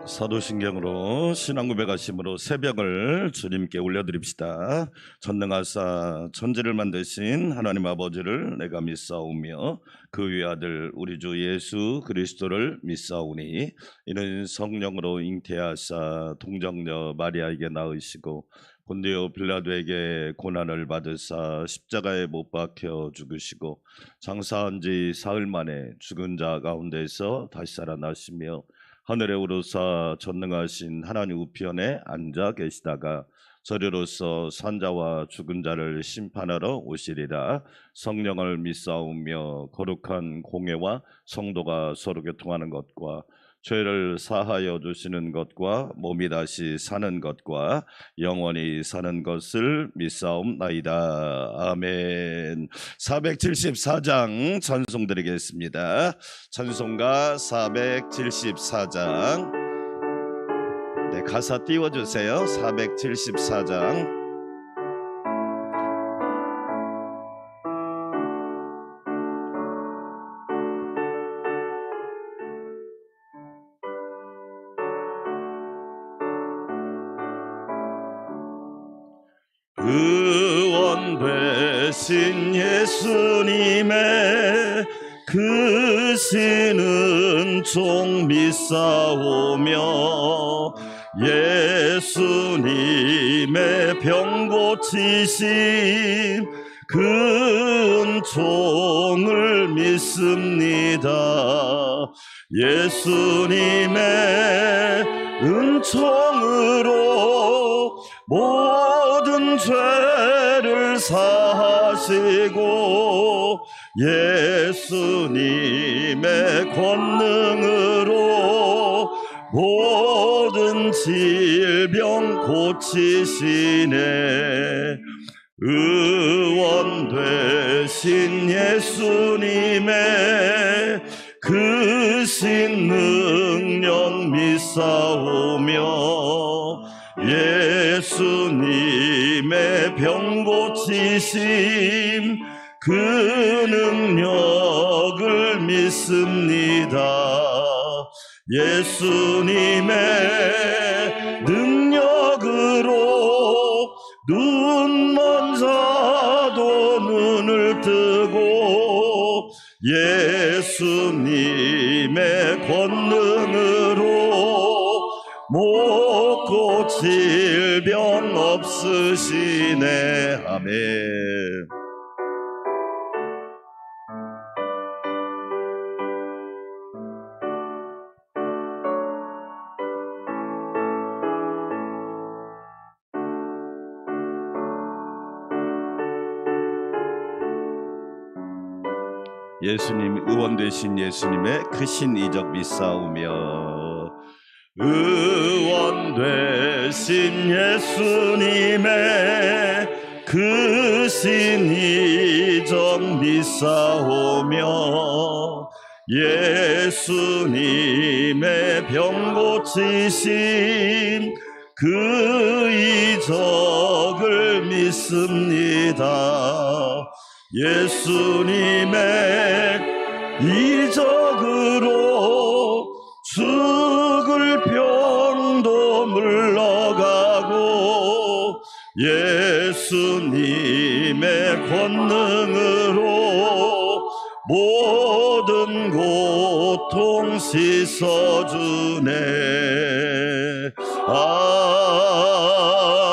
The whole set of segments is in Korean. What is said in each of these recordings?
사도신경으로 신앙고백하심으로 새벽을 주님께 올려드립시다. 전능하사 천지를 만드신 하나님 아버지를 내가 믿사오며 그 외아들 우리 주 예수 그리스도를 믿사오니 이는 성령으로 잉태하사 동정녀 마리아에게 낳으시고 본디오 빌라도에게 고난을 받으사 십자가에 못 박혀 죽으시고 장사한 지 사흘 만에 죽은 자 가운데서 다시 살아나시며 하늘에 오르사 전능하신 하나님 우편에 앉아 계시다가 저리로서 산자와 죽은 자를 심판하러 오시리라. 성령을 믿사오며 거룩한 공회와 성도가 서로 교통하는 것과 죄를 사하여 주시는 것과 몸이 다시 사는 것과 영원히 사는 것을 믿사옵나이다. 아멘. 474장 찬송 드리겠습니다. 찬송가 474장. 네, 가사 띄워주세요. 474장. 의원 되신 예수님의 그 신은 종 믿사오며 예수님의 병 고치심 그 은총을 믿습니다. 예수님의 은총으로 모든 죄를 사하시고 예수님의 권능으로 모든 질병 고치시네. 의원 되신 예수님의 그 신 능력 믿사오며 예수님의 병 고치심 그 능력을 믿습니다. 예수님의 능력으로 눈먼 자도 눈을 뜨고 예수님의 권능으로 먹고 질병 없으시네. 아멘. 예수님 의원 되신 예수님의 크신 이적 믿사오며 의원 되신 예수님의 크신 이적 믿사오며 예수님의 병 고치심 그 이적을 믿습니다. 예수님의 이적으로 죽을 병도 물러가고 예수님의 권능으로 모든 고통 씻어주네.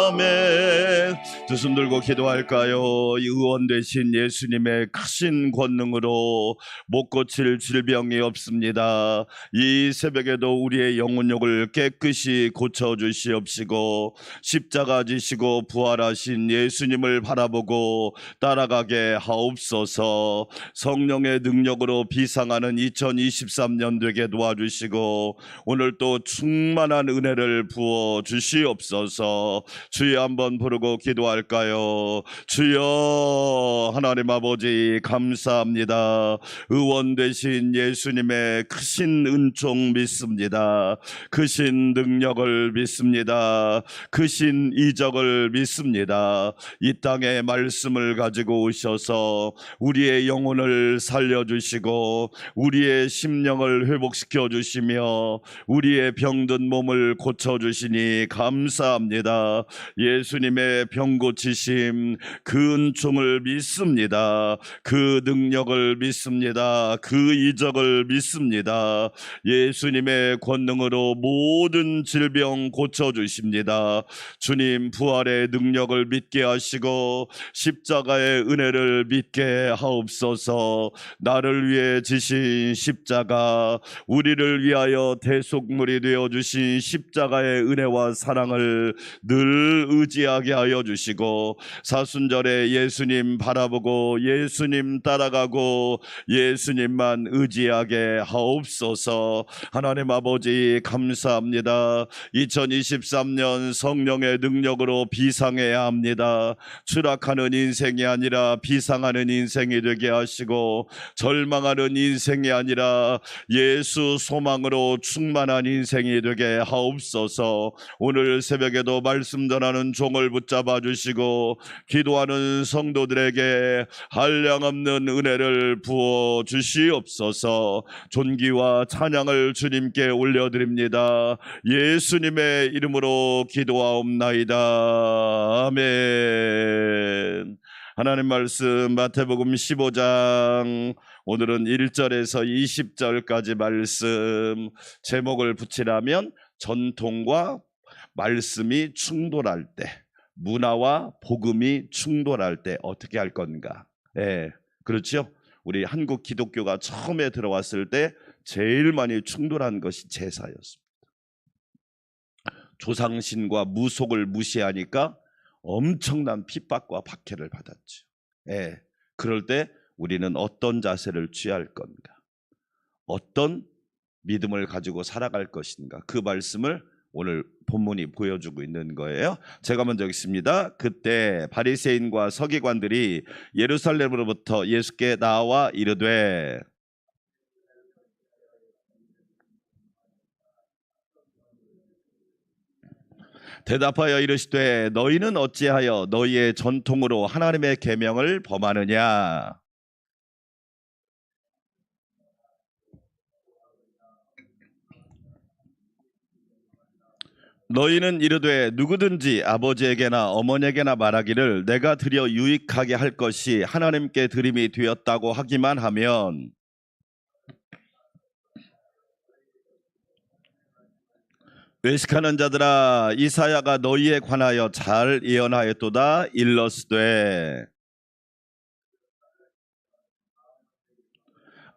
아멘. 두 손 들고 기도할까요? 의원 되신 예수님의 크신 권능으로 못 고칠 질병이 없습니다. 이 새벽에도 우리의 영혼력을 깨끗이 고쳐주시옵시고 십자가 지시고 부활하신 예수님을 바라보고 따라가게 하옵소서. 성령의 능력으로 비상하는 2023년 되게 도와주시고 오늘 또 충만한 은혜를 부어 주시옵소서. 주여 한번 부르고 기도할 기도할까요? 주여 하나님 아버지 감사합니다. 의원 되신 예수님의 크신 은총 믿습니다. 크신 능력을 믿습니다. 크신 이적을 믿습니다. 이 땅에 말씀을 가지고 오셔서 우리의 영혼을 살려주시고 우리의 심령을 회복시켜 주시며 우리의 병든 몸을 고쳐주시니 감사합니다. 예수님의 병 고치심 그 은총을 믿습니다. 그 능력을 믿습니다. 그 이적을 믿습니다. 예수님의 권능으로 모든 질병 고쳐주십니다. 주님 부활의 능력을 믿게 하시고 십자가의 은혜를 믿게 하옵소서. 나를 위해 지신 십자가, 우리를 위하여 대속물이 되어주신 십자가의 은혜와 사랑을 늘 의지하게 하여 주시고 사순절에 예수님 바라보고 예수님 따라가고 예수님만 의지하게 하옵소서. 하나님 아버지 감사합니다. 2023년 성령의 능력으로 비상해야 합니다. 추락하는 인생이 아니라 비상하는 인생이 되게 하시고 절망하는 인생이 아니라 예수 소망으로 충만한 인생이 되게 하옵소서. 오늘 새벽에도 말씀 전하는 종을 붙잡아 주시고 기도하는 성도들에게 한량없는 은혜를 부어 주시옵소서. 존귀와 찬양을 주님께 올려드립니다. 예수님의 이름으로 기도하옵나이다. 아멘. 하나님 말씀 마태복음 15장 오늘은 1절에서 20절까지 말씀, 제목을 붙이라면 전통과 말씀이 충돌할 때, 문화와 복음이 충돌할 때 어떻게 할 건가. 그렇죠? 우리 한국 기독교가 처음에 들어왔을 때 제일 많이 충돌한 것이 제사였습니다. 조상신과 무속을 무시하니까 엄청난 핍박과 박해를 받았죠. 그럴 때 우리는 어떤 자세를 취할 건가, 어떤 믿음을 가지고 살아갈 것인가, 그 말씀을 오늘 본문이 보여주고 있는 거예요. 제가 먼저 읽습니다. 그때 바리새인과 서기관들이 예루살렘으로부터 예수께 나와 이르되 대답하여 이르시되 너희는 어찌하여 너희의 전통으로 하나님의 계명을 범하느냐. 너희는 이르되 누구든지 아버지에게나 어머니에게나 말하기를 내가 드려 유익하게 할 것이 하나님께 드림이 되었다고 하기만 하면 외식하는 자들아, 이사야가 너희에 관하여 잘 예언하였도다. 일러스되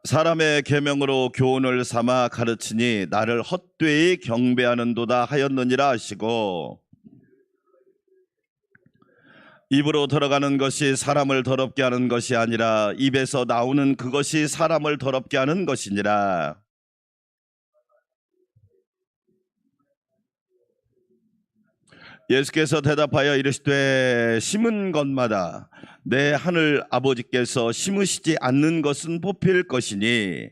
사람의 계명으로 교훈을 삼아 가르치니 나를 헛되이 경배하는도다 하였느니라 하시고, 입으로 들어가는 것이 사람을 더럽게 하는 것이 아니라 입에서 나오는 그것이 사람을 더럽게 하는 것이니라. 예수께서 대답하여 이르시되 심은 것마다 내 하늘 아버지께서 심으시지 않는 것은 뽑힐 것이니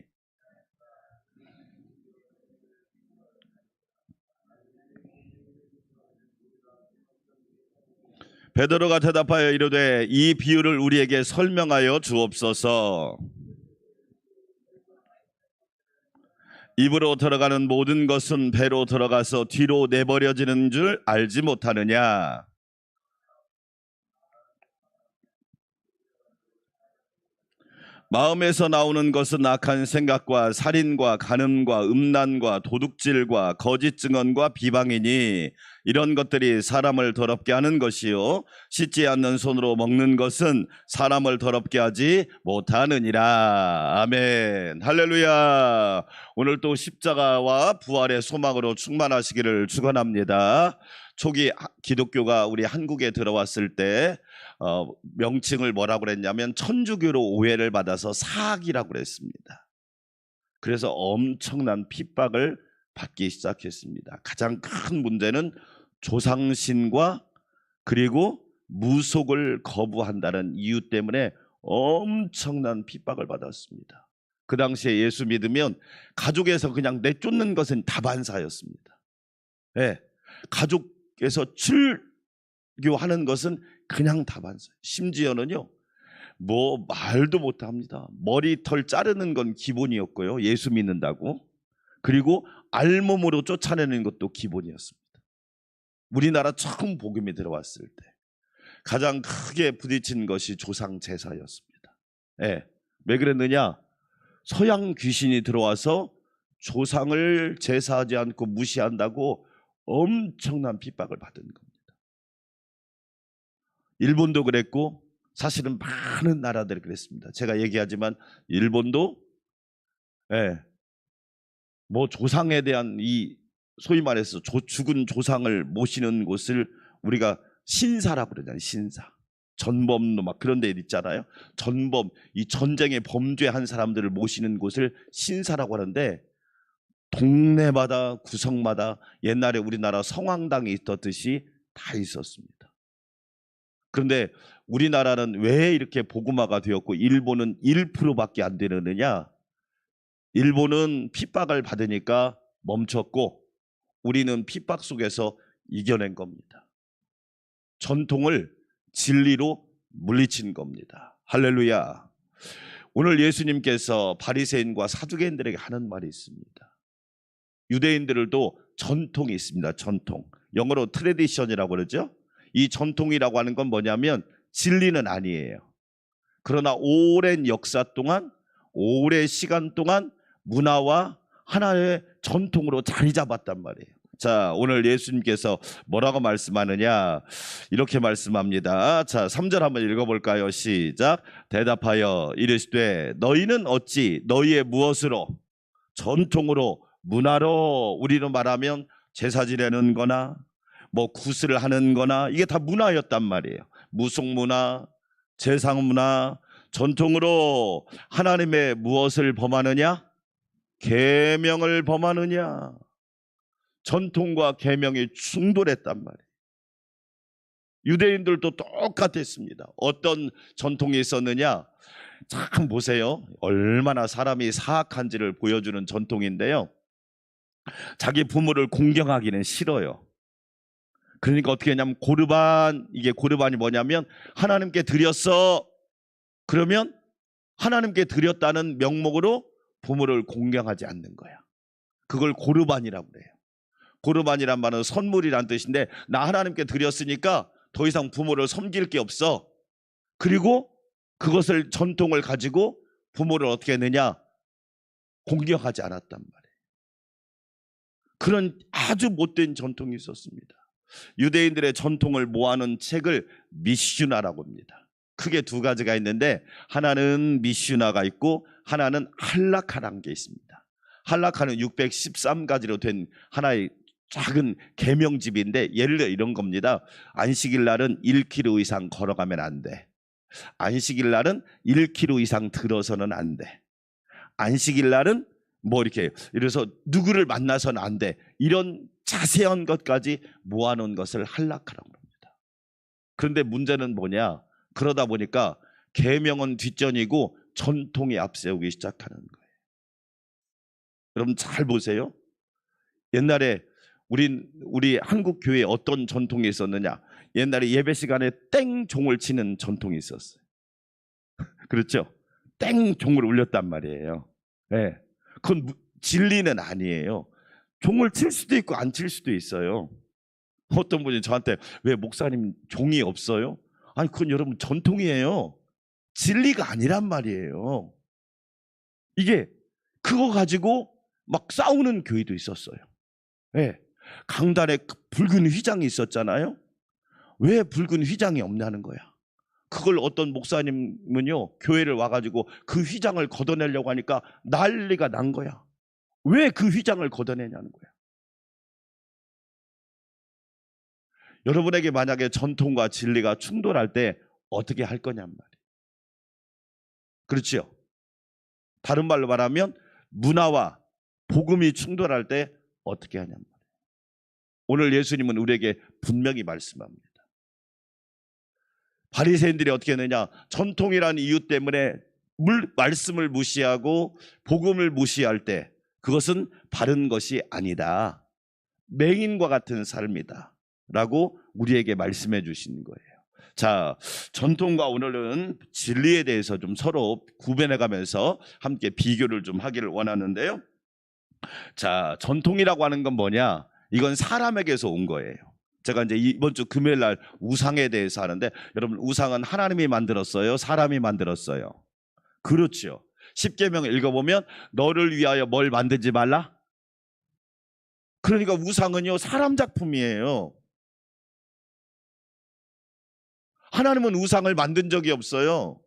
베드로가 대답하여 이르되 이 비유를 우리에게 설명하여 주옵소서. 입으로 들어가는 모든 것은 배로 들어가서 뒤로 내버려지는 줄 알지 못하느냐. 마음에서 나오는 것은 악한 생각과 살인과 간음과 음란과 도둑질과 거짓 증언과 비방이니 이런 것들이 사람을 더럽게 하는 것이요 씻지 않는 손으로 먹는 것은 사람을 더럽게 하지 못하느니라. 아멘. 할렐루야. 오늘 또 십자가와 부활의 소망으로 충만하시기를 축원합니다. 초기 기독교가 우리 한국에 들어왔을 때 명칭을 뭐라고 그랬냐면 천주교로 오해를 받아서 사악이라고 그랬습니다. 그래서 엄청난 핍박을 받기 시작했습니다. 가장 큰 문제는 조상신과 그리고 무속을 거부한다는 이유 때문에 엄청난 핍박을 받았습니다. 그 당시에 예수 믿으면 가족에서 그냥 내쫓는 것은 다반사였습니다. 예, 가족에서 출교하는 것은 그냥 다반사. 심지어는요, 뭐 말도 못합니다. 머리털 자르는 건 기본이었고요, 예수 믿는다고. 그리고 알몸으로 쫓아내는 것도 기본이었습니다. 우리나라 처음 복음이 들어왔을 때 가장 크게 부딪힌 것이 조상 제사였습니다. 예, 왜 그랬느냐? 서양 귀신이 들어와서 조상을 제사하지 않고 무시한다고 엄청난 핍박을 받은 겁니다. 일본도 그랬고 사실은 많은 나라들이 그랬습니다. 제가 얘기하지만 일본도 뭐 조상에 대한 이 소위 말해서 죽은 조상을 모시는 곳을 우리가 신사라고 그러잖아요. 신사. 전범도 막 그런 데 있잖아요. 전범, 이 전쟁에 범죄한 사람들을 모시는 곳을 신사라고 하는데, 동네마다 구석마다 옛날에 우리나라 성황당이 있었듯이 다 있었습니다. 그런데 우리나라는 왜 이렇게 복음화가 되었고 일본은 1%밖에 안 되느냐? 일본은 핍박을 받으니까 멈췄고 우리는 핍박 속에서 이겨낸 겁니다. 전통을 진리로 물리친 겁니다. 할렐루야. 오늘 예수님께서 바리새인과 사두개인들에게 하는 말이 있습니다. 유대인들도 전통이 있습니다. 전통. 영어로 트레디션이라고 그러죠. 이 전통이라고 하는 건 뭐냐면 진리는 아니에요. 그러나 오랜 역사 동안, 오랜 시간 동안 문화와 하나의 전통으로 자리 잡았단 말이에요. 자, 오늘 예수님께서 뭐라고 말씀하느냐? 이렇게 말씀합니다. 자, 3절 한번 읽어볼까요? 시작. 대답하여 이르시되 너희는 어찌 너희의 무엇으로, 전통으로, 문화로, 우리로 말하면 제사 지내는 거나 뭐 구슬을 하는 거나 이게 다 문화였단 말이에요. 무속문화, 제상문화, 전통으로 하나님의 무엇을 범하느냐? 계명을 범하느냐? 전통과 계명이 충돌했단 말이에요. 유대인들도 똑같았습니다. 어떤 전통이 있었느냐? 참 보세요. 얼마나 사람이 사악한지를 보여주는 전통인데요. 자기 부모를 공경하기는 싫어요. 그러니까 어떻게 했냐면 고르반, 이게 고르반이 뭐냐면 하나님께 드렸어. 그러면 하나님께 드렸다는 명목으로 부모를 공경하지 않는 거야. 그걸 고르반이라고 그래요. 고르반이란 말은 선물이란 뜻인데, 나 하나님께 드렸으니까 더 이상 부모를 섬길 게 없어. 그리고 그것을 전통을 가지고 부모를 어떻게 했느냐? 공경하지 않았단 말이에요. 그런 아주 못된 전통이 있었습니다. 유대인들의 전통을 모아놓은 책을 미슈나라고 합니다. 크게 두 가지가 있는데 하나는 미슈나가 있고 하나는 할라카라는 게 있습니다. 할라카는 613가지로 된 하나의 작은 계명집인데, 예를 들어 이런 겁니다. 안식일 날은 1km 이상 걸어가면 안 돼. 안식일 날은 1km 이상 들어서는 안 돼. 안식일 날은 뭐 이렇게, 이래서 누구를 만나서는 안 돼. 이런 자세한 것까지 모아놓은 것을 할라카라고 합니다. 그런데 문제는 뭐냐? 그러다 보니까 계명은 뒷전이고 전통이 앞세우기 시작하는 거예요. 여러분 잘 보세요. 옛날에 우리 한국 교회에 어떤 전통이 있었느냐? 옛날에 예배 시간에 땡 종을 치는 전통이 있었어요. 그렇죠? 땡 종을 울렸단 말이에요. 네. 그건 진리는 아니에요. 종을 칠 수도 있고 안 칠 수도 있어요. 어떤 분이 저한테 왜 목사님 종이 없어요? 아니 그건 여러분 전통이에요. 진리가 아니란 말이에요. 이게 그거 가지고 막 싸우는 교회도 있었어요. 네. 강단에 붉은 휘장이 있었잖아요. 왜 붉은 휘장이 없냐는 거야. 그걸 어떤 목사님은요, 교회를 와가지고 그 휘장을 걷어내려고 하니까 난리가 난 거야. 왜 그 휘장을 걷어내냐는 거야. 여러분에게 만약에 전통과 진리가 충돌할 때 어떻게 할 거냔 말이에요. 그렇죠? 다른 말로 말하면 문화와 복음이 충돌할 때 어떻게 하냔 말이에요. 오늘 예수님은 우리에게 분명히 말씀합니다. 바리새인들이 어떻게 했느냐? 전통이라는 이유 때문에 말씀을 무시하고 복음을 무시할 때 그것은 바른 것이 아니다. 맹인과 같은 삶이다 라고 우리에게 말씀해 주신 거예요. 자, 전통과 오늘은 진리에 대해서 좀 서로 구분해 가면서 함께 비교를 좀 하기를 원하는데요. 자, 전통이라고 하는 건 뭐냐? 이건 사람에게서 온 거예요. 제가 이제 이번 주 금요일 날 우상에 대해서 하는데, 여러분, 우상은 하나님이 만들었어요? 사람이 만들었어요? 그렇죠. 십계명 읽어보면 너를 위하여 뭘 만들지 말라? 그러니까 우상은요, 사람 작품이에요. 하나님은 우상을 만든 적이 없어요.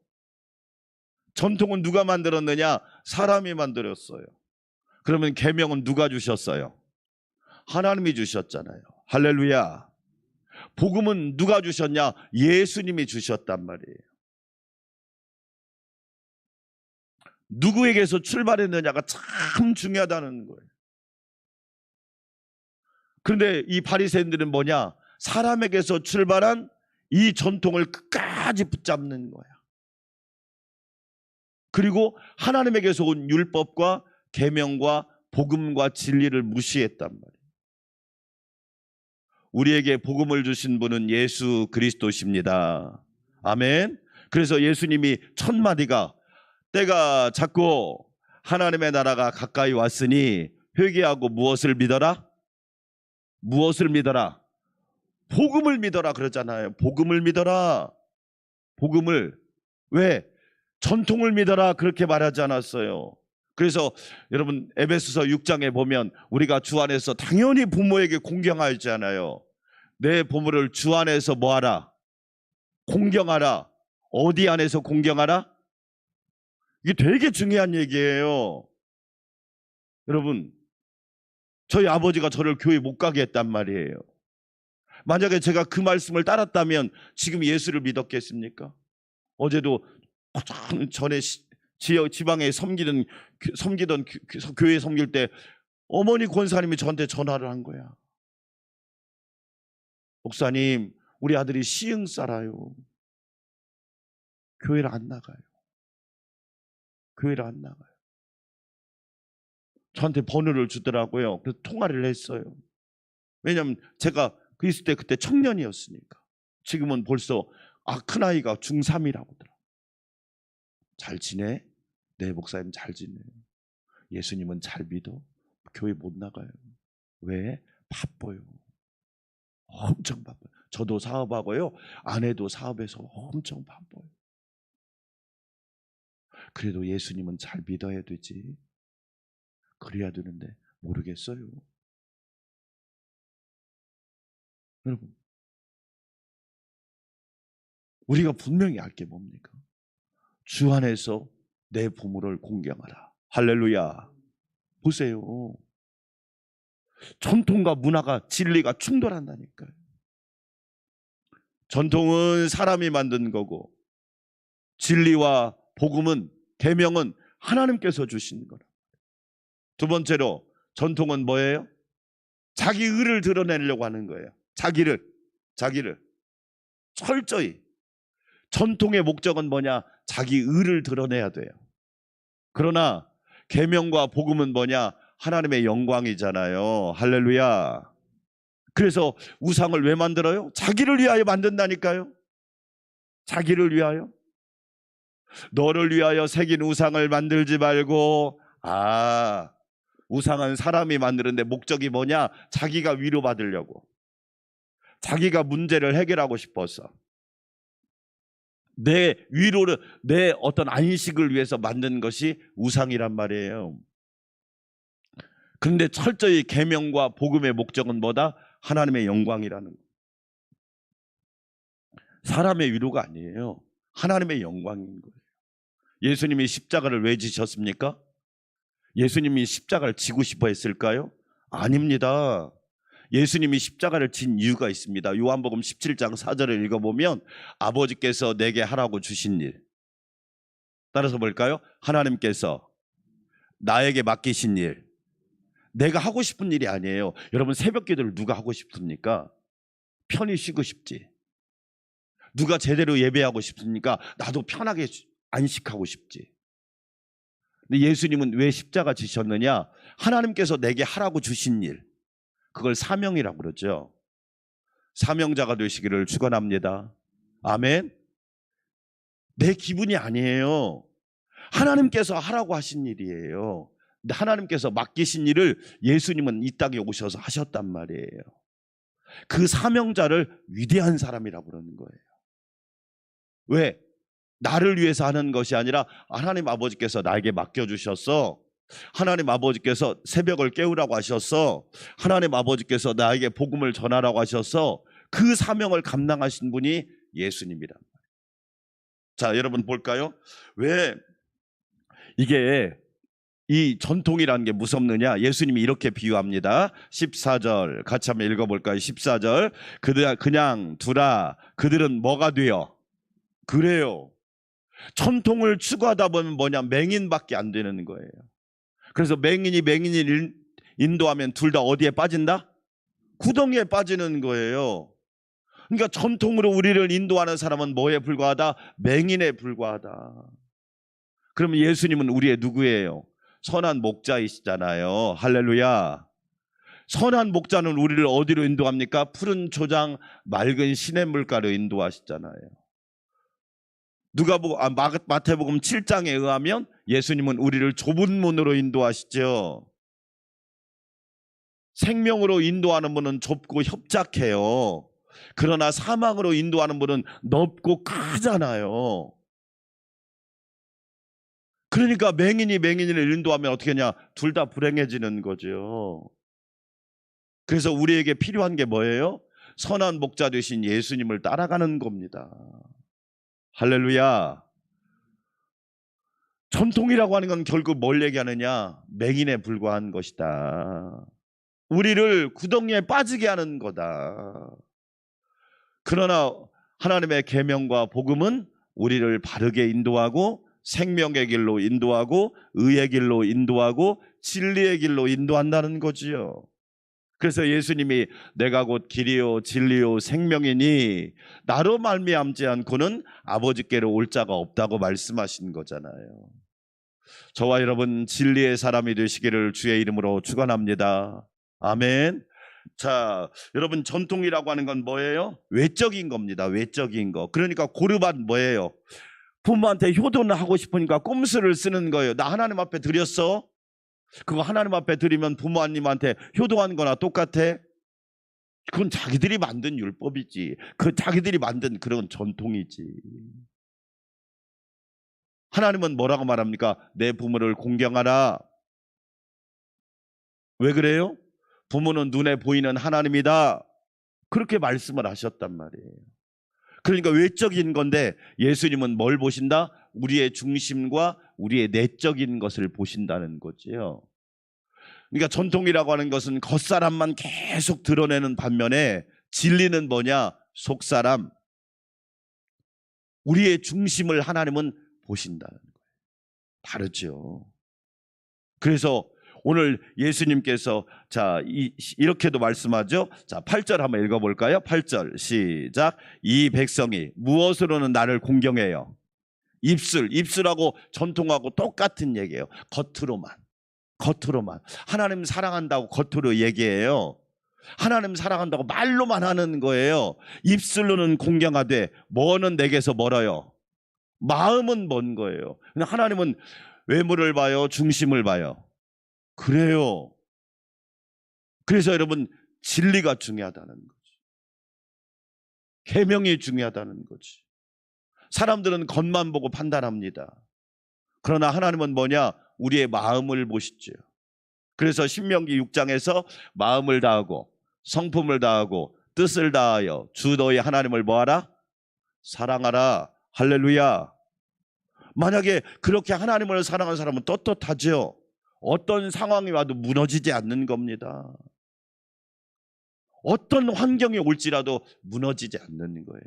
전통은 누가 만들었느냐? 사람이 만들었어요. 그러면 계명은 누가 주셨어요? 하나님이 주셨잖아요. 할렐루야. 복음은 누가 주셨냐? 예수님이 주셨단 말이에요. 누구에게서 출발했느냐가 참 중요하다는 거예요. 그런데 이 바리새인들은 뭐냐? 사람에게서 출발한 이 전통을 끝까지 붙잡는 거야. 그리고 하나님에게서 온 율법과 계명과 복음과 진리를 무시했단 말이에요. 우리에게 복음을 주신 분은 예수 그리스도십니다. 아멘. 그래서 예수님이 첫 마디가 때가 찼고 하나님의 나라가 가까이 왔으니 회개하고 무엇을 믿어라? 무엇을 믿어라? 복음을 믿어라 그러잖아요. 복음을 믿어라. 복음을. 왜? 전통을 믿어라 그렇게 말하지 않았어요. 그래서 여러분 에베소서 6장에 보면 우리가 주 안에서 당연히 부모에게 공경하잖아요. 내 부모를 주 안에서 뭐하라? 공경하라. 어디 안에서 공경하라? 이게 되게 중요한 얘기예요. 여러분, 저희 아버지가 저를 교회 못 가게 했단 말이에요. 만약에 제가 그 말씀을 따랐다면 지금 예수를 믿었겠습니까? 어제도 전에 지방에 섬기던 교회 섬길 때 어머니 권사님이 저한테 전화를 한 거야. 목사님, 우리 아들이 시흥 살아요. 교회를 안 나가요. 교회를 안 나가요. 저한테 번호를 주더라고요. 그래서 통화를 했어요. 왜냐하면 제가 그 있을 때 그때 청년이었으니까. 지금은 벌써 큰아이가 중3이라고 하더라고요. 잘 지내? 네, 목사님 잘 지내요. 예수님은 잘 믿어? 교회 못 나가요. 왜? 바빠요. 엄청 바빠요. 저도 사업하고요. 아내도 사업해서 엄청 바빠요. 그래도 예수님은 잘 믿어야 되지. 그래야 되는데 모르겠어요. 여러분, 우리가 분명히 알 게 뭡니까? 주 안에서 내 부모를 공경하라. 할렐루야. 보세요. 전통과 문화가 진리가 충돌한다니까요. 전통은 사람이 만든 거고 진리와 복음은 계명은 하나님께서 주신 거라. 두 번째로 전통은 뭐예요? 자기 의를 드러내려고 하는 거예요. 자기를 철저히. 전통의 목적은 뭐냐? 자기 의를 드러내야 돼요. 그러나 계명과 복음은 뭐냐? 하나님의 영광이잖아요. 할렐루야. 그래서 우상을 왜 만들어요? 자기를 위하여 만든다니까요. 자기를 위하여. 너를 위하여 새긴 우상을 만들지 말고. 우상은 사람이 만드는데 목적이 뭐냐? 자기가 위로받으려고. 자기가 문제를 해결하고 싶어서. 내 위로를, 내 어떤 안식을 위해서 만든 것이 우상이란 말이에요. 그런데 철저히 계명과 복음의 목적은 뭐다? 하나님의 영광이라는 거. 사람의 위로가 아니에요. 하나님의 영광인 거예요. 예수님이 십자가를 왜 지셨습니까? 예수님이 십자가를 지고 싶어 했을까요? 아닙니다. 예수님이 십자가를 진 이유가 있습니다. 요한복음 17장 4절을 읽어보면 아버지께서 내게 하라고 주신 일. 따라서 뭘까요? 하나님께서 나에게 맡기신 일. 내가 하고 싶은 일이 아니에요. 여러분 새벽 기도를 누가 하고 싶습니까? 편히 쉬고 싶지. 누가 제대로 예배하고 싶습니까? 나도 편하게 안식하고 싶지. 근데 예수님은 왜 십자가 지셨느냐? 하나님께서 내게 하라고 주신 일, 그걸 사명이라고 그러죠. 사명자가 되시기를 축원합니다. 아멘. 내 기분이 아니에요. 하나님께서 하라고 하신 일이에요. 근데 하나님께서 맡기신 일을 예수님은 이 땅에 오셔서 하셨단 말이에요. 그 사명자를 위대한 사람이라고 그러는 거예요. 왜? 나를 위해서 하는 것이 아니라 하나님 아버지께서 나에게 맡겨주셨어. 하나님 아버지께서 새벽을 깨우라고 하셨어. 하나님 아버지께서 나에게 복음을 전하라고 하셔서 그 사명을 감당하신 분이 예수님이란 말이에요. 자, 여러분 볼까요? 왜 이게 이 전통이라는 게 무섭느냐? 예수님이 이렇게 비유합니다. 14절 같이 한번 읽어볼까요? 14절 그냥 두라. 그들은 뭐가 되어? 그래요. 전통을 추구하다 보면 뭐냐? 맹인밖에 안 되는 거예요. 그래서 맹인을 인도하면 둘 다 어디에 빠진다? 구덩이에 빠지는 거예요. 그러니까 전통으로 우리를 인도하는 사람은 뭐에 불과하다? 맹인에 불과하다. 그러면 예수님은 우리의 누구예요? 선한 목자이시잖아요. 할렐루야. 선한 목자는 우리를 어디로 인도합니까? 푸른 초장 맑은 시냇물가로 인도하시잖아요. 마태복음 7장에 의하면 예수님은 우리를 좁은 문으로 인도하시죠. 생명으로 인도하는 분은 좁고 협착해요. 그러나 사망으로 인도하는 분은 넓고 크잖아요. 그러니까 맹인을 인도하면 어떻게 하냐? 둘 다 불행해지는 거죠. 그래서 우리에게 필요한 게 뭐예요? 선한 목자 되신 예수님을 따라가는 겁니다. 할렐루야. 전통이라고 하는 건 결국 뭘 얘기하느냐? 맹인에 불과한 것이다. 우리를 구덩이에 빠지게 하는 거다. 그러나 하나님의 계명과 복음은 우리를 바르게 인도하고 생명의 길로 인도하고 의의 길로 인도하고 진리의 길로 인도한다는 거지요. 그래서 예수님이 내가 곧 길이요 진리요 생명이니 나로 말미암지 않고는 아버지께로 올 자가 없다고 말씀하신 거잖아요. 저와 여러분 진리의 사람이 되시기를 주의 이름으로 축원합니다. 아멘. 자, 여러분 전통이라고 하는 건 뭐예요? 외적인 겁니다. 외적인 거. 그러니까 고르반 뭐예요? 부모한테 효도는 하고 싶으니까 꼼수를 쓰는 거예요. 나 하나님 앞에 드렸어? 그거 하나님 앞에 드리면 부모님한테 효도하는 거나 똑같아? 그건 자기들이 만든 율법이지. 그 자기들이 만든 그런 전통이지. 하나님은 뭐라고 말합니까? 내 부모를 공경하라. 왜 그래요? 부모는 눈에 보이는 하나님이다. 그렇게 말씀을 하셨단 말이에요. 그러니까 외적인 건데 예수님은 뭘 보신다? 우리의 중심과 우리의 내적인 것을 보신다는 거지요. 그러니까 전통이라고 하는 것은 겉사람만 계속 드러내는 반면에 진리는 뭐냐? 속사람. 우리의 중심을 하나님은 보신다는 거예요. 다르죠. 그래서 오늘 예수님께서 이렇게도 말씀하죠. 자, 8절 한번 읽어볼까요? 8절 시작. 이 백성이 무엇으로는 나를 공경해요? 입술하고 전통하고 똑같은 얘기예요. 겉으로만. 하나님 사랑한다고 겉으로 얘기해요. 하나님 사랑한다고 말로만 하는 거예요. 입술로는 공경하되 뭐는 내게서 멀어요. 마음은 먼 거예요. 하나님은 외모를 봐요, 중심을 봐요. 그래요. 그래서 여러분 진리가 중요하다는 거지. 계명이 중요하다는 거지. 사람들은 겉만 보고 판단합니다. 그러나 하나님은 뭐냐? 우리의 마음을 보시죠. 그래서 신명기 6장에서 마음을 다하고 성품을 다하고 뜻을 다하여 주 너희 하나님을 뭐하라? 사랑하라. 할렐루야. 만약에 그렇게 하나님을 사랑하는 사람은 떳떳하죠. 어떤 상황이 와도 무너지지 않는 겁니다. 어떤 환경이 올지라도 무너지지 않는 거예요.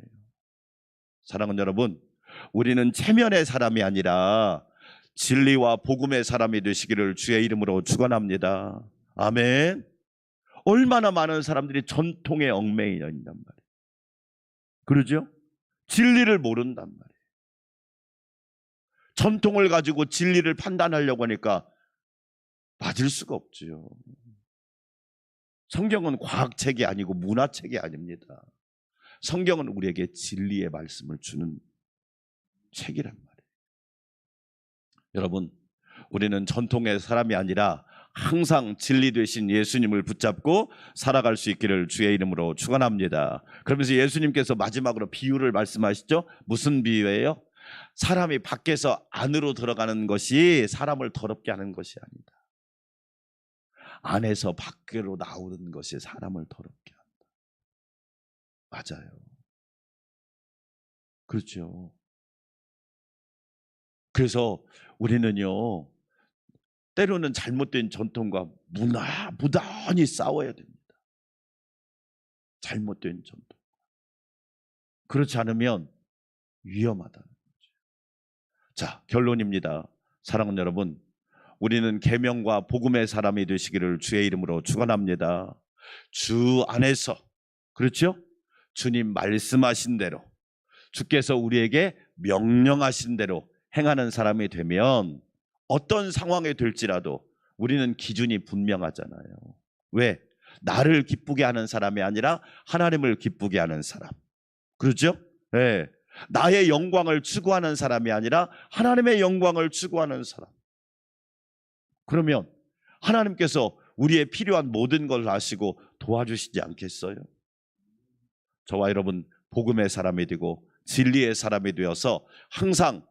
사랑하는 여러분, 우리는 체면의 사람이 아니라 진리와 복음의 사람이 되시기를 주의 이름으로 축원합니다. 아멘. 얼마나 많은 사람들이 전통에 얽매여 있단 말이에요. 그러죠? 진리를 모른단 말이에요. 전통을 가지고 진리를 판단하려고 하니까 맞을 수가 없지요. 성경은 과학책이 아니고 문화책이 아닙니다. 성경은 우리에게 진리의 말씀을 주는 책이란 말이에요. 여러분, 우리는 전통의 사람이 아니라 항상 진리 되신 예수님을 붙잡고 살아갈 수 있기를 주의 이름으로 축원합니다. 그러면서 예수님께서 마지막으로 비유를 말씀하시죠. 무슨 비유예요? 사람이 밖에서 안으로 들어가는 것이 사람을 더럽게 하는 것이 아니다. 안에서 밖으로 나오는 것이 사람을 더럽게 한다. 맞아요. 그렇죠. 그래서 우리는요, 때로는 잘못된 전통과 무단히 싸워야 됩니다. 잘못된 전통. 그렇지 않으면 위험하다는 거죠. 자, 결론입니다. 사랑하는 여러분, 우리는 계명과 복음의 사람이 되시기를 주의 이름으로 축원합니다. 주 안에서, 그렇죠? 주님 말씀하신 대로, 주께서 우리에게 명령하신 대로 행하는 사람이 되면 어떤 상황이 될지라도 우리는 기준이 분명하잖아요. 왜? 나를 기쁘게 하는 사람이 아니라 하나님을 기쁘게 하는 사람. 그렇죠? 네. 나의 영광을 추구하는 사람이 아니라 하나님의 영광을 추구하는 사람. 그러면 하나님께서 우리의 필요한 모든 걸 아시고 도와주시지 않겠어요? 저와 여러분 복음의 사람이 되고 진리의 사람이 되어서 항상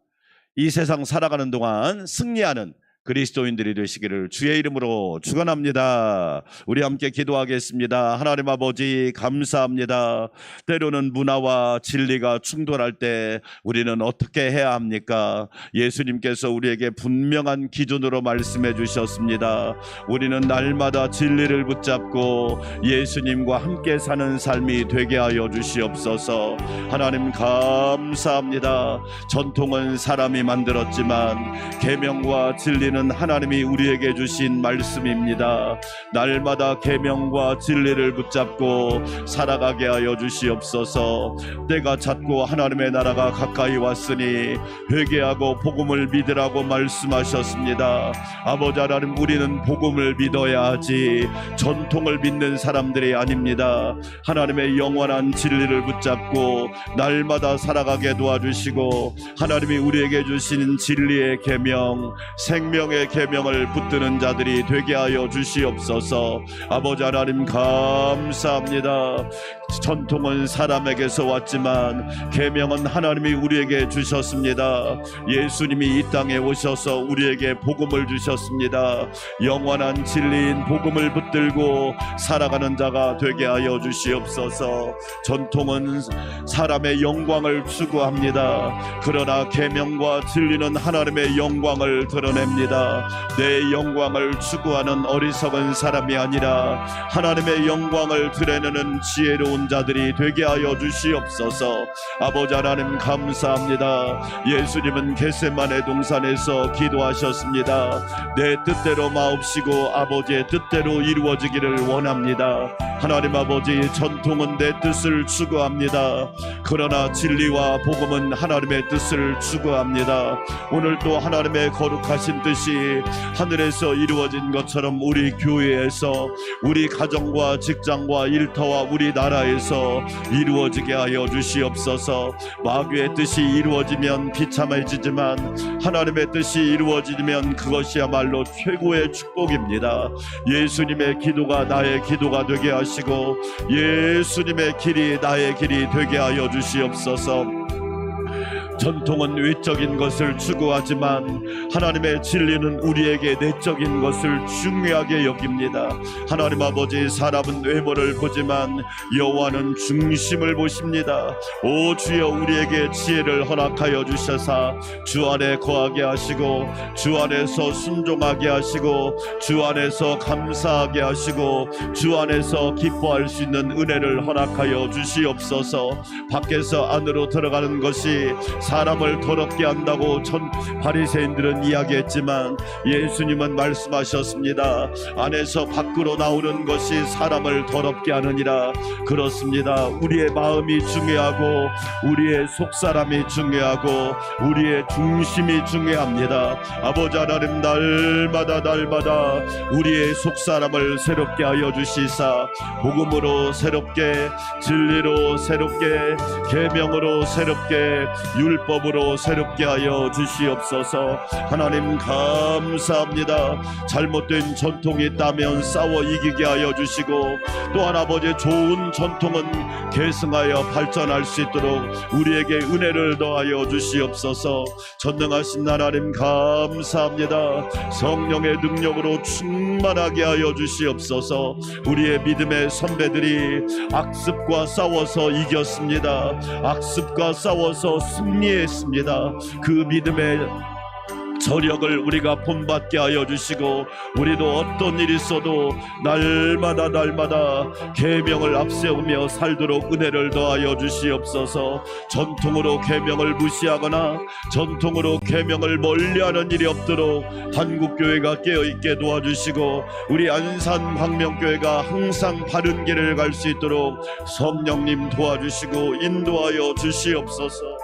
이 세상 살아가는 동안 승리하는 그리스도인들이 되시기를 주의 이름으로 축원합니다. 우리 함께 기도하겠습니다. 하나님 아버지 감사합니다. 때로는 문화와 진리가 충돌할 때 우리는 어떻게 해야 합니까? 예수님께서 우리에게 분명한 기준으로 말씀해 주셨습니다. 우리는 날마다 진리를 붙잡고 예수님과 함께 사는 삶이 되게 하여 주시옵소서. 하나님 감사합니다. 전통은 사람이 만들었지만 계명과 진리는 하나님이 우리에게 주신 말씀입니다. 날마다 계명과 진리를 붙잡고 살아가게 하여 주시옵소서. 때가 찼고 하나님의 나라가 가까이 왔으니 회개하고 복음을 믿으라고 말씀하셨습니다. 아버지 하나님, 우리는 복음을 믿어야 하지 전통을 믿는 사람들이 아닙니다. 하나님의 영원한 진리를 붙잡고 날마다 살아가게 도와주시고 하나님이 우리에게 주신 진리의 계명, 생명의 계명을 붙드는 자들이 되게 하여 주시옵소서. 아버지 하나님 감사합니다. 전통은 사람에게서 왔지만 계명은 하나님이 우리에게 주셨습니다. 예수님이 이 땅에 오셔서 우리에게 복음을 주셨습니다. 영원한 진리인 복음을 붙들고 살아가는 자가 되게 하여 주시옵소서. 전통은 사람의 영광을 추구합니다. 그러나 계명과 진리는 하나님의 영광을 드러냅니다. 내 영광을 추구하는 어리석은 사람이 아니라 하나님의 영광을 드러내는 지혜로운 자들이 되게 하여 주시옵소서. 아버지 하나님 감사합니다. 예수님은 겟세마네 동산에서 기도하셨습니다. 내 뜻대로 마옵시고 아버지의 뜻대로 이루어지기를 원합니다. 하나님 아버지, 전통은 내 뜻을 추구합니다. 그러나 진리와 복음은 하나님의 뜻을 추구합니다. 오늘도 하나님의 거룩하신 뜻이 하늘에서 이루어진 것처럼 우리 교회에서, 우리 가정과 직장과 일터와 우리 나라에서 이루어지게 하여 주시옵소서. 마귀의 뜻이 이루어지면 비참해지지만 하나님의 뜻이 이루어지면 그것이야말로 최고의 축복입니다. 예수님의 기도가 나의 기도가 되게 하시고 예수님의 길이 나의 길이 되게 하여 주시옵소서. 전통은 외적인 것을 추구하지만 하나님의 진리는 우리에게 내적인 것을 중요하게 여깁니다. 하나님 아버지, 사람은 외모를 보지만 여호와는 중심을 보십니다. 오 주여, 우리에게 지혜를 허락하여 주셔서 주 안에 거하게 하시고 주 안에서 순종하게 하시고 주 안에서 감사하게 하시고 주 안에서 기뻐할 수 있는 은혜를 허락하여 주시옵소서. 밖에서 안으로 들어가는 것이 사람을 더럽게 한다고 바리새인들은 이야기했지만 예수님은 말씀하셨습니다. 안에서 밖으로 나오는 것이 사람을 더럽게 하느니라. 그렇습니다. 우리의 마음이 중요하고 우리의 속사람이 중요하고 우리의 중심이 중요합니다. 아버지 하나님, 날마다 우리의 속사람을 새롭게 하여 주시사 복음으로 새롭게, 진리로 새롭게, 계명으로 새롭게, 율법으로 새롭게 하여 주시옵소서. 하나님 감사합니다. 잘못된 전통이 있다면 싸워 이기게 하여 주시고, 또한 아버지 좋은 전통은 계승하여 발전할 수 있도록 우리에게 은혜를 더하여 주시옵소서. 전능하신 하나님 감사합니다. 성령의 능력으로 충만하게 하여 주시옵소서. 우리의 믿음의 선배들이 악습과 싸워서 이겼습니다. 악습과 싸워서 승리했습니다. 그 믿음의 저력을 우리가 본받게 하여 주시고, 우리도 어떤 일이 있어도 날마다 계명을 앞세우며 살도록 은혜를 더하여 주시옵소서. 전통으로 계명을 무시하거나 전통으로 계명을 멀리하는 일이 없도록 한국교회가 깨어있게 도와주시고, 우리 안산광명교회가 항상 바른 길을 갈 수 있도록 성령님 도와주시고 인도하여 주시옵소서.